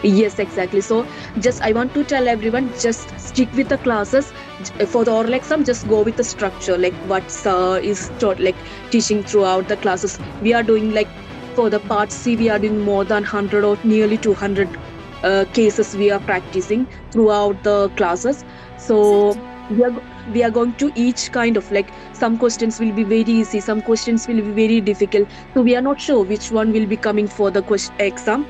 Yes, exactly. So just I want to tell everyone, just stick with the classes. For the oral exam, just go with the structure, like what is taught, like teaching throughout the classes. We are doing like for the part C, we are doing more than 100 or nearly 200 cases we are practicing throughout the classes. Is it? So we are going to each kind of like some questions will be very easy, some questions will be very difficult. So we are not sure which one will be coming for the question exam,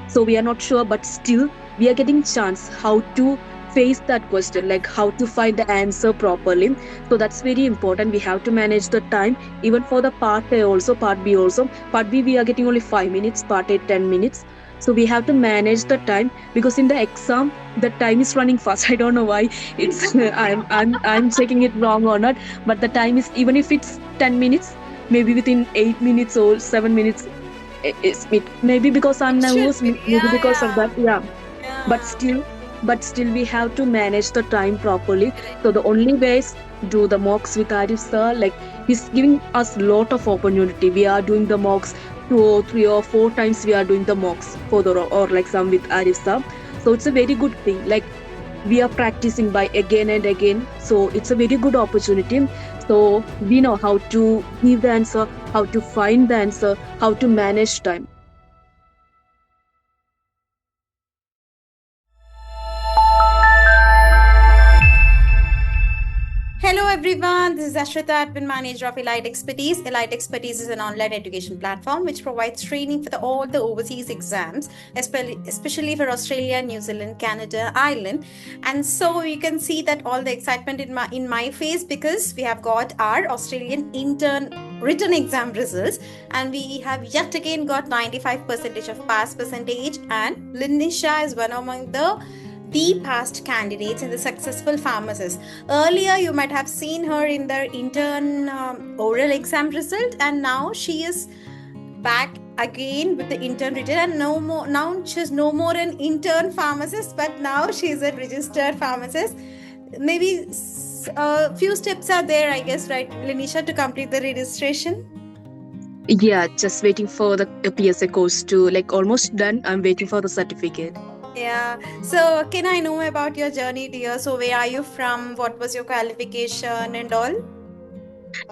so we are not sure, but still we are getting chance how to face that question, like how to find the answer properly. So that's very important. We have to manage the time, even for the part A also, part B also. Part B we are getting only 5 minutes, part A 10 minutes. So we have to manage the time, because in the exam the time is running fast. I don't know why it's I'm checking it wrong or not, but the time is, even if it's 10 minutes, maybe within 8 minutes or 7 minutes, maybe because I'm It should nervous, be. maybe Yeah, because of yeah. that. Yeah, but Yeah. still we have to manage the time properly. So the only way is do the mocks with Arif sir. Like, he's giving us lot of opportunity. We are doing the mocks 2 or 3 or 4 times. We are doing the mocks for the or like some with Arif sir. So it's a very good thing. Like, we are practicing by again and again, so it's a very good opportunity. So we know how to give the answer, how to find the answer, how to manage time. Hello everyone, this is Ashrita, Admin Manager of Elite Expertise. Elite Expertise is an online education platform which provides training for all the overseas exams, especially for Australia, New Zealand, Canada, Ireland. And so you can see that all the excitement in my face, because we have got our Australian intern written exam results, and we have yet again got 95% of pass percentage, and Linsha is one among the past candidates and the successful pharmacists. Earlier, you might have seen her in the intern oral exam result, and now she is back again with the intern written, and no more, now she's no more an intern pharmacist, but now she's a registered pharmacist. Maybe a few steps are there, I guess, right, Linisha, to complete the registration. Yeah, just waiting for the PSA course to, like, almost done. I'm waiting for the certificate. Yeah. So, can I know about your journey, dear? So, where are you from? What was your qualification and all?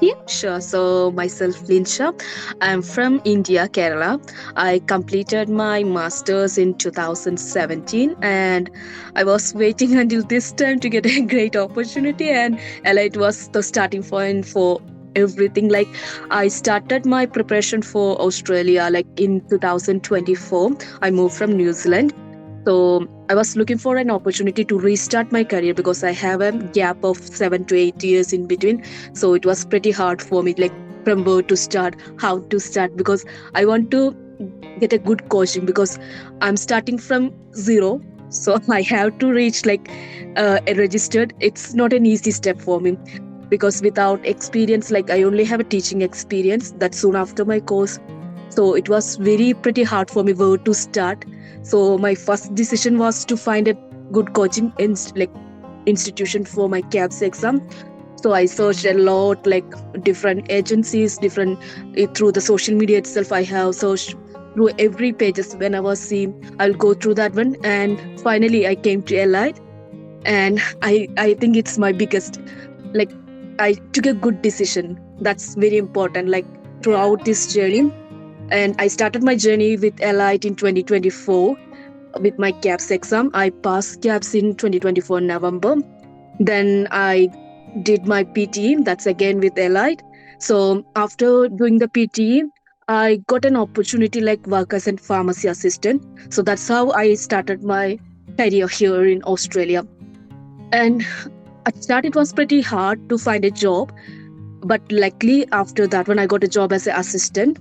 Yeah, sure. So myself, Linsha. I'm from India, Kerala. I completed my masters in 2017, and I was waiting until this time to get a great opportunity, and it was the starting point for everything. Like, I started my preparation for Australia like in 2024. I moved from New Zealand. So I was looking for an opportunity to restart my career, because I have a gap of 7 to 8 years in between. So it was pretty hard for me, like, from where to start, how to start, because I want to get a good coaching, because I'm starting from zero. So I have to reach like a registered. It's not an easy step for me, because without experience, like, I only have a teaching experience that soon after my course. So it was very pretty hard for me where to start. So my first decision was to find a good coaching like institution for my CAPS exam. So I searched a lot, like different agencies, different through the social media itself. I have searched through every pages. When I was seeing, I'll go through that one, and finally I came to Allied, and I think it's my biggest, like, I took a good decision. That's very important. Like, throughout Yeah. this journey, and I started my journey with Allied in 2024 with my CAPS exam. I passed CAPS in 2024 November. Then I did my PTE, that's again with Allied. So after doing the PTE, I got an opportunity like work as a pharmacy assistant. So that's how I started my career here in Australia. And at start it was pretty hard to find a job, but luckily after that when I got a job as an assistant,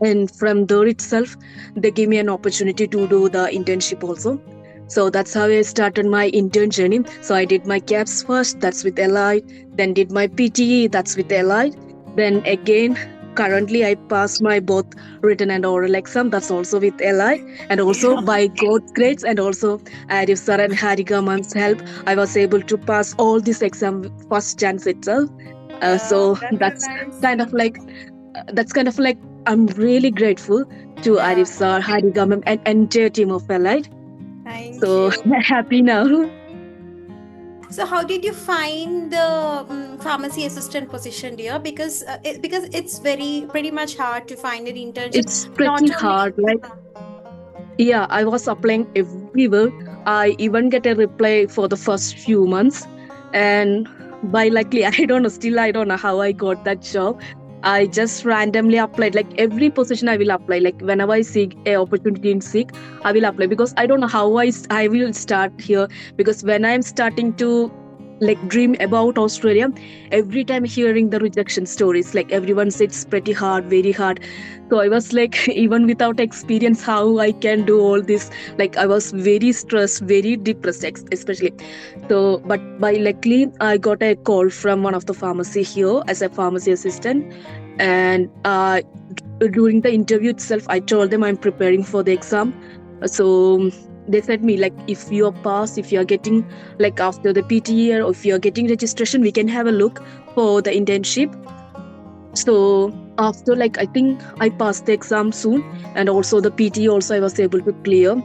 and from there itself they gave me an opportunity to do the internship also. So that's how I started my intern journey. So I did my caps first, that's with Allied, then did my PTE, that's with Allied, then again currently I passed my both written and oral exam, that's also with Allied. And also by God's grades, and also Arif sir and Harika man's help, I was able to pass all this exam first chance itself. Yeah, So that's so that's nice. kind of like that's kind of like I'm really grateful to Arif Yeah. sir, Harigam, and entire team of Allied. Thank So you. happy now. So, how did you find the pharmacy assistant position, dear? Because it's very pretty much hard to find an internship. It's Not pretty only hard. Like, yeah, I was applying everywhere. I even get a reply for the first few months. And by luckily, I don't know, still I don't know how I got that job. I just randomly applied. Like every position I will apply. Like whenever I seek a opportunity in seek, I will apply because I don't know how I will start here. Because when I'm starting to like dream about Australia, every time hearing the rejection stories, like everyone says it's pretty hard, very hard. So I was like, even without experience, how I can do all this? Like I was very stressed, very depressed, especially. So, but by luckily, I got a call from one of the pharmacy here as a pharmacy assistant, and during the interview itself, I told them I'm preparing for the exam. So they said me like, if you are pass, if you are getting like after the PT year, or if you are getting registration, we can have a look for the internship. So after like I think I passed the exam soon, and also the PT also I was able to clear.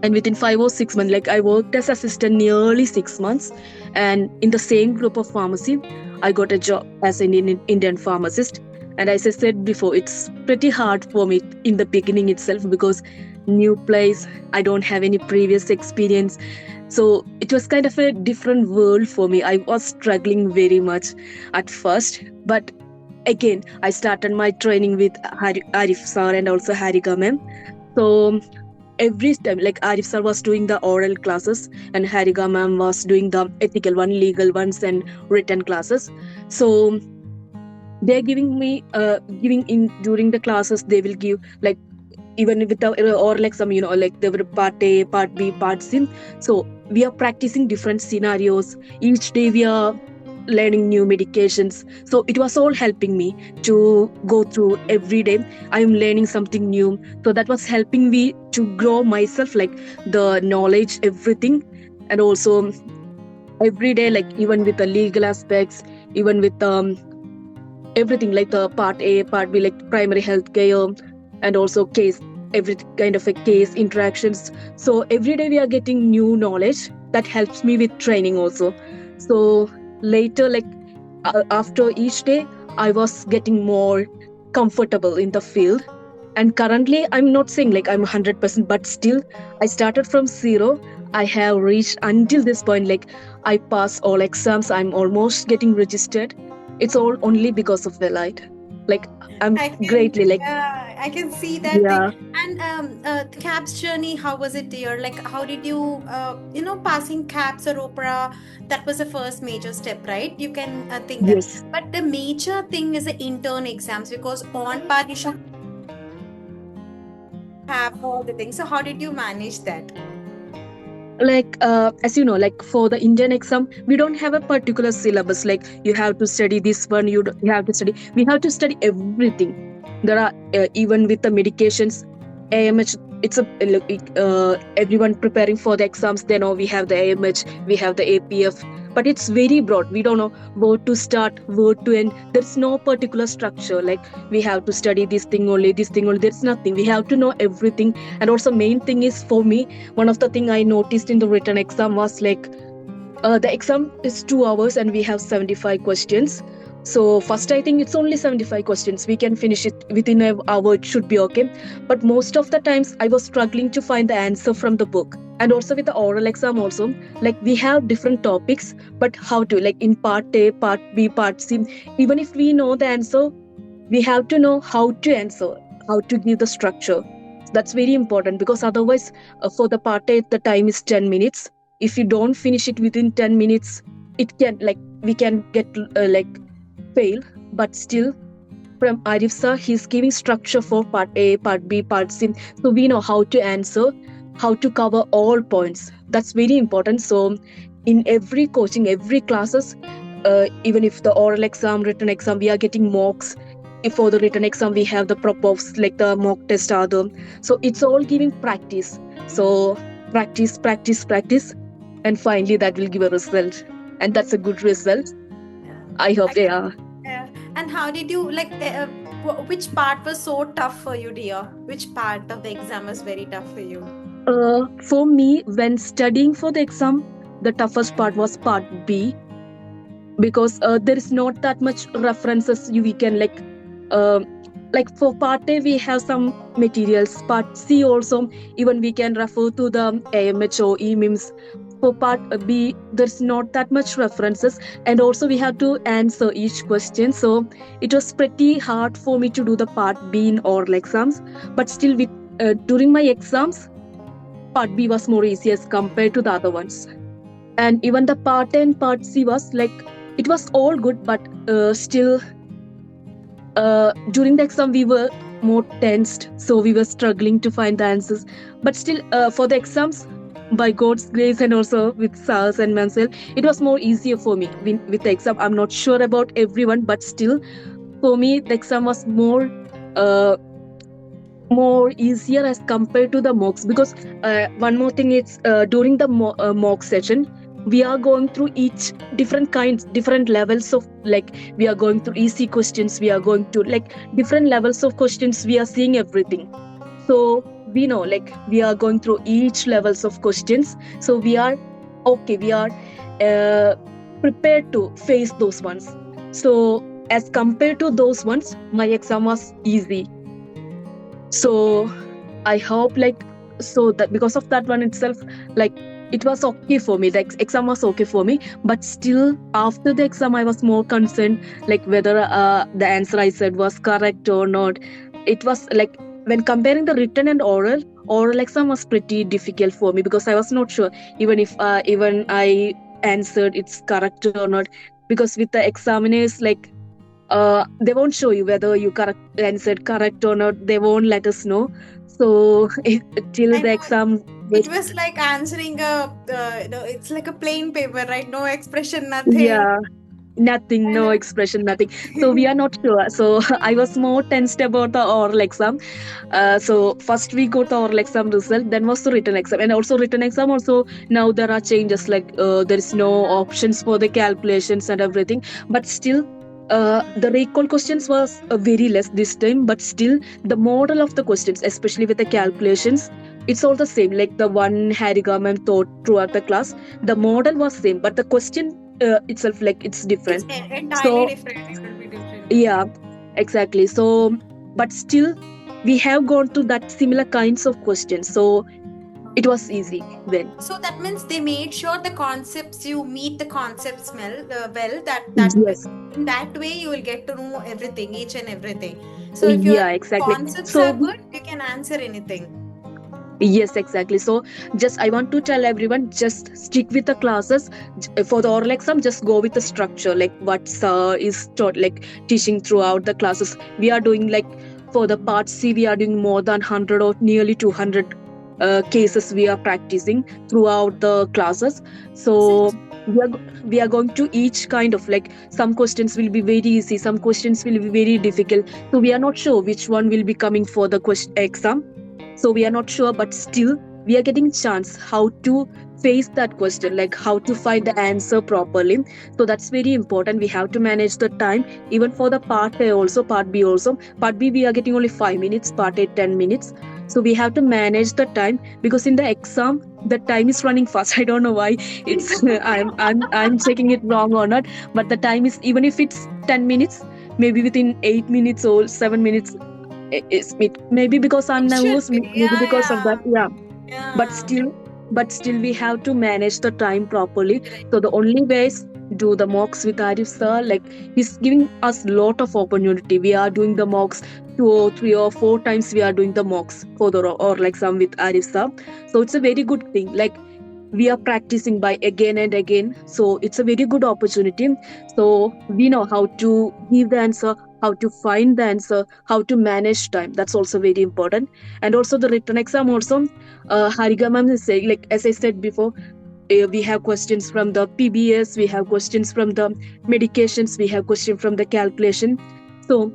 And within 5 or 6 months, like I worked as assistant nearly 6 months, and in the same group of pharmacy, I got a job as an Indian pharmacist. And as I said before, it's pretty hard for me in the beginning itself because new place, I don't have any previous experience. So it was kind of a different world for me. I was struggling very much at first, but again I started my training with Arif sir and also Harika ma'am. So every time like Arif sir was doing the oral classes and Harika ma'am was doing the ethical one, legal ones, and written classes. So they're giving me giving in during the classes, they will give like even with the oral exam, like there were part A, part B, part C. So we are practicing different scenarios each day. We are learning new medications, so it was all helping me to go through every day. I'm learning something new, so that was helping me to grow myself, like the knowledge, everything. And also every day, like even with the legal aspects, even with everything, like the part A, part B, like primary health care, and also case, every kind of a case interactions. So every day we are getting new knowledge that helps me with training also. So later, like after each day, I was getting more comfortable in the field. And currently I'm not saying like I'm 100%, but still I started from zero. I have reached until this point, like I pass all exams, I'm almost getting registered. It's all only because of the light. Like I'm I can, greatly like, yeah, I can see that thing. yeah, And the CAPS journey, how was it, dear? Like, how did you, passing CAPS or OPRA? That was the first major step, right? You can think that. yes. But the major thing is the intern exams because on part you should have all the things. So, how did you manage that? Like as you know, like for the Indian exam, we don't have a particular syllabus like you have to study this one, you have to study, we have to study everything. There are even with the medications, AMH, it's a everyone preparing for the exams, they know we have the AMH, we have the APF, but it's very broad. We don't know where to start, where to end. There's no particular structure like we have to study this thing only, this thing only. There's nothing, we have to know everything. And also main thing is for me, one of the thing I noticed in the written exam was like the exam is 2 hours and we have 75 questions. So first I think it's only 75 questions, we can finish it within an hour, it should be okay. But most of the times I was struggling to find the answer from the book. And also with the oral exam also, like we have different topics, but how to, like in part A, part B, part C, even if we know the answer, we have to know how to answer, how to give the structure. That's very important because otherwise, for the part A, the time is 10 minutes. If you don't finish it within 10 minutes, it can like we can get like fail. But still, from Arif sir, he's giving structure for part A, part B, part C. So we know how to answer, how to cover all points. That's very important. So in every coaching, every classes, even if the oral exam, written exam, we are getting mocks. If for the written exam, we have the props like the mock test are the. So it's all giving practice. So practice, practice, practice, and finally that will give a result. And that's a good result. I hope I they can, are. and how did you like? Which part was so tough for you, dear? Which part of the exam was very tough for you? For me, when studying for the exam, the toughest part was part B, because there is not that much references we can uh, for part A we have some materials, part C also even we can refer to the AMH or EMIMS. For part B there's not that much references, and also we have to answer each question, so it was pretty hard for me to do the part B in oral exams. But still with during my exams, part B was more easy as compared to the other ones. And even the part A and part C was it was all good, but still during the exam we were more tensed, so we were struggling to find the answers. But still for the exams, by God's grace and also with SARS and Mansell, it was more easier for me with the exam. I'm not sure about everyone, but still for me the exam was uh, more easier as compared to the mocks, because one more thing, it's during the mock session we are going through each different levels of, we are going through easy questions, we are going to different levels of questions, we are seeing everything. So we know we are going through each levels of questions, so we are okay, we are uh, prepared to face those ones. So as compared to those ones, my exam was easy. So I hope so that because of that one itself, like it was okay for me, the exam was okay for me. But still after the exam I was more concerned whether the answer I said was correct or not. It was when comparing the written and oral exam was pretty difficult for me, because I was not sure even if even I answered it's correct or not, because with the examiners they won't show you whether you correct answered correct or not, they won't let us know. So till I the know exam it was, was like answering it's like a plain paper, right? No expression, nothing. yeah, nothing, I no know. expression, nothing. So we are not sure, so I was more tensed about the oral exam. So first we got the oral exam result, then was the written exam. And also written exam also, now there are changes, there is no options for the calculations and everything. But still the recall questions was very less this time, but still the model of the questions, especially with the calculations, it's all the same, like the one Harriga ma'am taught throughout the class. The model was same, but the question itself, it's It's different. entirely So different. It will be different. yeah, exactly. So but still we have gone through that similar kinds of questions, so it was easy then. So that means they made sure the concepts, you meet the concepts well. Yes. In that way you will get to know everything, each and everything. So if your Yeah, exactly. concepts are So good, you can answer anything. yes, exactly. So just I want to tell everyone, just stick with the classes. For the oral exam, just go with the structure, like what is taught, teaching throughout the classes. We are doing for the part C, we are doing more than 100 or nearly 200 cases we are practicing throughout the classes. So So we are going to each kind of, some questions will be very easy, some questions will be very difficult. So we are not sure which one will be coming for the question exam, so we are not sure, but still we are getting chance how to face that question, how to find the answer properly. So that's very important, we have to manage the time. Even for the part A also, part B also. Part B we are getting only 5 minutes, part A 10 minutes. So we have to manage the time, because in the exam the time is running fast. I don't know why it's I'm checking it wrong or not, but the time is, even if it's 10 minutes, maybe within 8 minutes or 7 minutes, it maybe because I'm it should nervous, be, maybe yeah, because of that, yeah, yeah. but yeah. still but still we have to manage the time properly. Right. So the only way is do the mocks with Arif sir, he's giving us lot of opportunity. We are doing the mocks 2 or 3 or 4 times, we are doing the mocks for the or exam with Arif sir. So it's a very good thing, we are practicing by again and again, so it's a very good opportunity. So we know how to give the answer, how to find the answer, how to manage time, that's also very important. And also the written exam also, Harika ma'am is saying, as I said before, we have questions from the PBS, we have questions from the medications, we have question from the calculation. So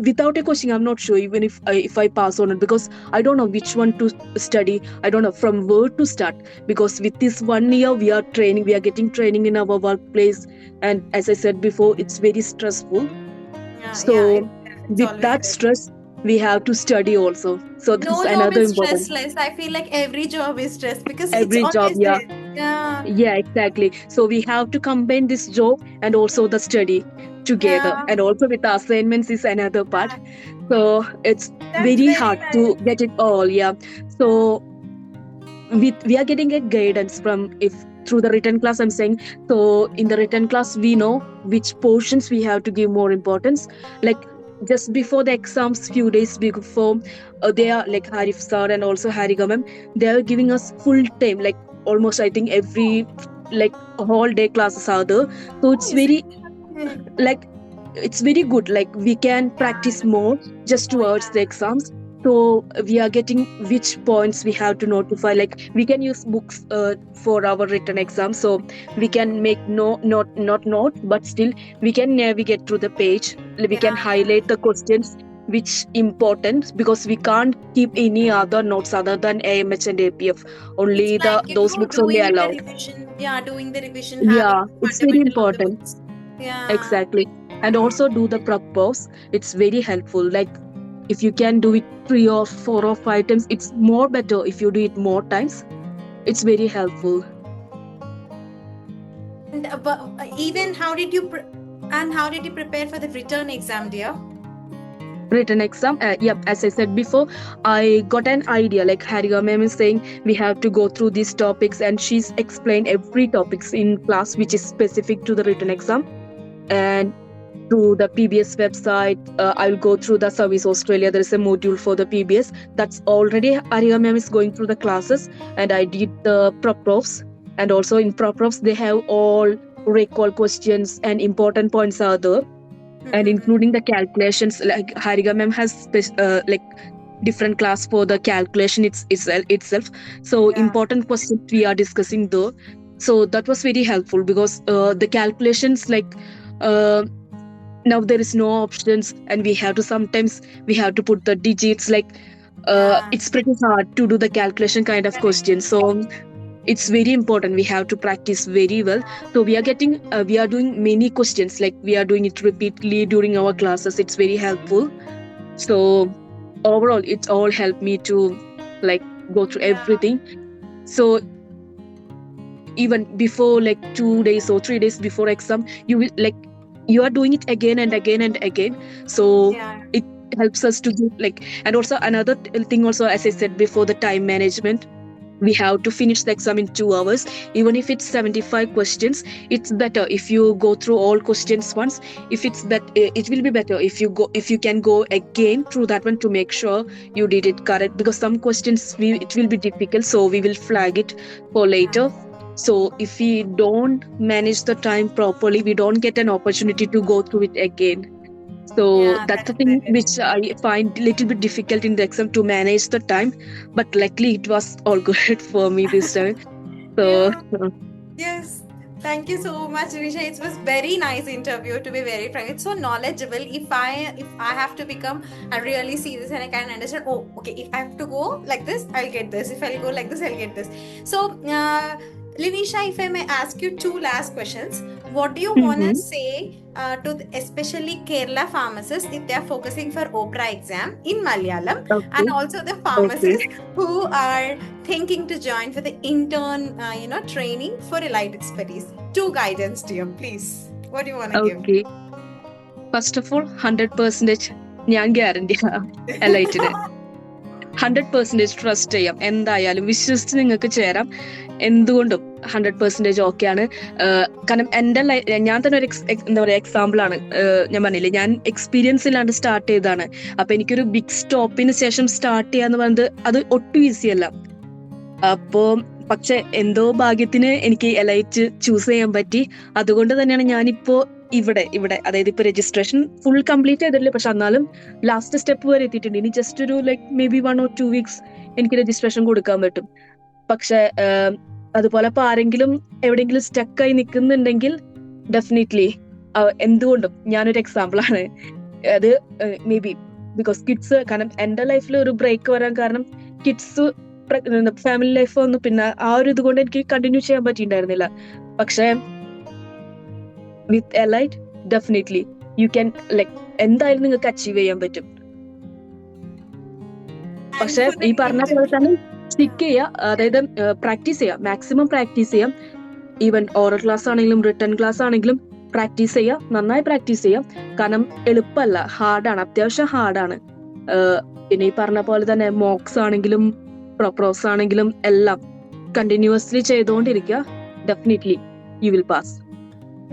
without a question I'm not sure even if I pass on it, because I don't know which one to study, I don't know from where to start. Because with this 1 year we are training, we are getting training in our workplace, and as I said before, it's very stressful. Yeah, yeah, So it's with always that there. stress, we have to study also. So that's No job another is important. stressless. I feel like every job is stress because it's Every job, always yeah. there. Yeah, Yeah, exactly. So we have to combine this job and also the study together. yeah, And also with the assignments is another part. yeah. So it's That's very very hard to nice. get it all. Yeah. So we are getting a guidance from, if through the written class I'm saying. So in the written class we know which portions we have to give more importance. Like just before the exams, few days before, they are like Harif sir and also Harika ma'am, they are giving us full time, like almost I think every, like whole day classes are there. So Oh, it's is very, it? like it's very good, like we can Yeah. practice more just Oh, towards the yeah. exams. So we are getting which points we have to notify, like we can use books for our written exam. So we can make not note, but still we can navigate through the page. Like, we can Yeah, yeah. highlight the questions which important, because we can't keep any other notes other than AMH and APF. It's Only the like, those books only doing the allowed. revision. Yeah, doing the revision, having Yeah, the it's very fundamental of the important. books. Yeah. Exactly. And also do the propose. It's very helpful. Like if you can do it 3 or 4 or 5 times, it's more better if you do it more times. It's very helpful. And but even how did you prepare for the return exam, dear? Written exam. Yep, as I said before, I got an idea. Like Harika ma'am is saying, we have to go through these topics, and she's explained every topics in class which is specific to the written exam. And through the PBS website. I'll go through the Service Australia. There is a module for the PBS. That's already Ariya ma'am is going through the classes, and I did the prop profs. And also in prop profs, they have all recall questions and important points are there, and including the calculations. Like Harika ma'am has like different class for the calculation itself. So Yeah. important questions we are discussing there. So that was very helpful because the calculations, like uh, now there is no options, and we have to sometimes we have to put the digits, like Yeah. it's pretty hard to do the calculation kind of Correct. question. So it's very important, we have to practice very well. So we are getting we are doing many questions, like we are doing it repeatedly during our classes. It's very helpful. So overall it's all helped me to like go through Yeah. everything. So even before, like 2 days or 3 days before exam, you will like you are doing it again and again and again. So Yeah. it helps us to do like. And also another thing also, as I said before, the time management. We have to finish the exam in 2 hours. Even if it's 75 questions, it's better if you go through all questions once. If it's that, it will be better if you can go again through that one to make sure you did it correct, because some questions it will be difficult, so we will flag it for later. So if we don't manage the time properly, we don't get an opportunity to go through it again. So Yeah, that's that's the thing it. which I find a little bit difficult in the exam, to manage the time. But luckily, it was all good for me this time. So Yeah. Yes. Thank you so much, Risha. It was very nice interview, to be very frank. It's so knowledgeable. If I have to become, I really see this and I can understand. Oh, okay. If I have to go like this, I'll get this. If I'll go like this, I'll get this. So, Linisha, if I may ask you two last questions, what do you wanna mhm. say especially Kerala pharmacists if they are focusing for OPRA exam in Malayalam, and Okay, also the okay, pharmacists who are thinking to join for the intern, training for elite expertise? Two guidance, dear, please. What do you want to give? okay. First of all, 100% ഞാൻ guarantee എലൈറ്റിന് 100% trust ചെയ്യാം. എന്തായാലും വിശ്വസിച്ച് നിങ്ങൾക്ക് ചേരാം. എന്തുകൊണ്ടും 100% ഓക്കെയാണ്. കാരണം എൻ്റെ ഞാൻ തന്നെ ഒരു എന്താ പറയുക എക്സാമ്പിൾ ആണ്. ഞാൻ പറഞ്ഞില്ലേ, ഞാൻ എക്സ്പീരിയൻസ് ഇല്ലാണ്ട് സ്റ്റാർട്ട് ചെയ്തതാണ്. അപ്പൊ എനിക്കൊരു ബിഗ് സ്റ്റോപ്പിന് ശേഷം സ്റ്റാർട്ട് ചെയ്യാന്ന് പറയുന്നത് അത് ഒട്ടും ഈസി അല്ല. അപ്പോ പക്ഷെ എന്തോ ഭാഗ്യത്തിന് എനിക്ക് എലൈറ്റ് ചൂസ് ചെയ്യാൻ പറ്റി. അതുകൊണ്ട് തന്നെയാണ് ഞാനിപ്പോ ഇവിടെ അതായത് ഇപ്പൊ രജിസ്ട്രേഷൻ ഫുൾ കംപ്ലീറ്റ് ചെയ്തിട്ടില്ല, പക്ഷെ എന്നാലും ലാസ്റ്റ് സ്റ്റെപ്പ് വരെ എത്തിയിട്ടുണ്ട്. ഇനി ജസ്റ്റ് ഒരു like may be 1 or 2 weeks എനിക്ക് രജിസ്ട്രേഷൻ കൊടുക്കാൻ പറ്റും. പക്ഷെ അതുപോലെ ഇപ്പൊ ആരെങ്കിലും എവിടെയെങ്കിലും സ്റ്റക്കായി നിൽക്കുന്നുണ്ടെങ്കിൽ ഡെഫിനറ്റ്ലി എന്തുകൊണ്ടും ഞാനൊരു എക്സാമ്പിൾ ആണ്. അത് മേ ബി ബിക്കോസ് കിഡ്സ്, കാരണം എന്റെ ലൈഫിൽ ഒരു ബ്രേക്ക് വരാൻ കാരണം കിഡ്സ്, ഫാമിലി ലൈഫ് വന്നു. പിന്നെ ആ ഒരു ഇതുകൊണ്ട് എനിക്ക് കണ്ടിന്യൂ ചെയ്യാൻ പറ്റിയിട്ടുണ്ടായിരുന്നില്ല. പക്ഷെ with elite definitely you can like എന്തായാലും നിങ്ങൾക്ക് അച്ചീവ് ചെയ്യാൻ പറ്റും. And പക്ഷെ for the ഈ പറഞ്ഞ പോലെ interview. തന്നെ സ്റ്റിക്ക് ചെയ്യുക, അതായത് പ്രാക്ടീസ് ചെയ്യുക, മാക്സിമം പ്രാക്ടീസ് ചെയ്യാം. ഈവൻ ഓറൽ ക്ലാസ് ആണെങ്കിലും റിട്ടേൺ ക്ലാസ് ആണെങ്കിലും പ്രാക്ടീസ് ചെയ്യുക, നന്നായി പ്രാക്ടീസ് ചെയ്യാം. കാരണം എളുപ്പമല്ല, ഹാർഡാണ്, അത്യാവശ്യം ഹാർഡാണ്. പിന്നെ ഈ പറഞ്ഞ പോലെ തന്നെ മോക്സ് ആണെങ്കിലും പ്രൊപ്രോസ് ആണെങ്കിലും എല്ലാം കണ്ടിന്യൂസ്ലി ചെയ്തുകൊണ്ടിരിക്കുക. Definitely you will pass.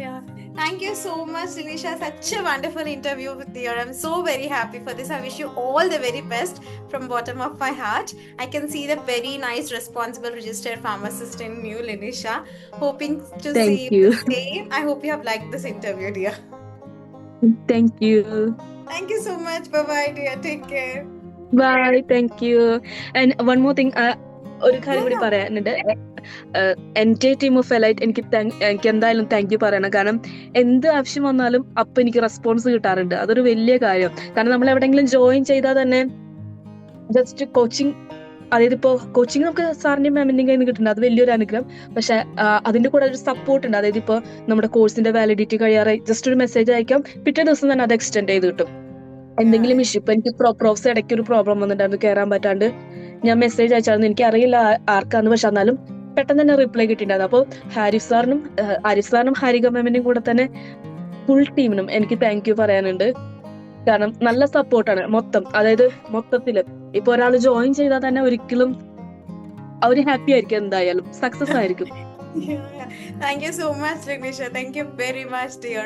Yeah. Thank you so much, Linsha. Such a wonderful interview with you. I'm so very happy for this. I wish you all the very best from bottom of my heart. I can see the very nice, responsible, registered pharmacist in you, Linsha. Hoping to see thank you you. the same. I hope you have liked this interview, dear. Thank you. Thank you so much. Bye bye, dear. Take care. Bye. Thank you. And one more thing, ഒരു കാര്യം Yeah, കൂടി yeah. പറയാനുണ്ട്. എൻ്റെ team of elite എനിക്ക് എന്തായാലും thank you പറയണം. കാരണം എന്ത് ആവശ്യം വന്നാലും അപ്പൊ എനിക്ക് റെസ്പോൺസ് കിട്ടാറുണ്ട്. അതൊരു വലിയ കാര്യം. കാരണം നമ്മൾ എവിടെയെങ്കിലും ജോയിൻ ചെയ്താൽ തന്നെ ജസ്റ്റ് കോച്ചിങ്, അതായത് ഇപ്പോ കോച്ചിങ് നമുക്ക് സാറിന്റെയും മാമിന്റെയും കയ്യിൽ നിന്ന് കിട്ടുന്നുണ്ട്, അത് വലിയൊരു അനുഗ്രഹം. പക്ഷെ അതിന്റെ കൂടെ ഒരു സപ്പോർട്ട് ഉണ്ട്. അതായത് ഇപ്പൊ നമ്മുടെ കോഴ്സിന്റെ വാലിഡിറ്റി കഴിയാറായി ജസ്റ്റ് ഒരു മെസ്സേജ് അയക്കാം, പിറ്റേ ദിവസം തന്നെ അത് എക്സ്റ്റെൻഡ് ചെയ്ത് കിട്ടും. എന്തെങ്കിലും ഇഷ്യൂ, ഇപ്പൊ എനിക്ക് പ്രോപ്സ് ഇടയ്ക്ക് ഒരു പ്രോബ്ലം വന്നിട്ടാണ് കയറാൻ പറ്റാണ്ട് ഞാൻ മെസ്സേജ് അയച്ചായിരുന്നു. എനിക്ക് അറിയില്ല ആർക്കാന്ന്, പക്ഷെ എന്നാലും പെട്ടെന്ന് തന്നെ റിപ്ലൈ കിട്ടിയിട്ടുണ്ടായിരുന്നു. അപ്പോൾ ആരിഫ് സാറിനും ഹാരിക മാമിന്റെയും കൂടെ തന്നെ ഫുൾ ടീമിനും എനിക്ക് താങ്ക് യു പറയാനുണ്ട്. കാരണം നല്ല സപ്പോർട്ടാണ് അതായത് മൊത്തത്തില്. ഇപ്പൊ ഒരാൾ ജോയിൻ ചെയ്താൽ തന്നെ ഒരിക്കലും അവര് ഹാപ്പി ആയിരിക്കും, എന്തായാലും സക്സസ് ആയിരിക്കും. Yeah, yeah. Thank you so much, Linsha. Thank you very much, dear.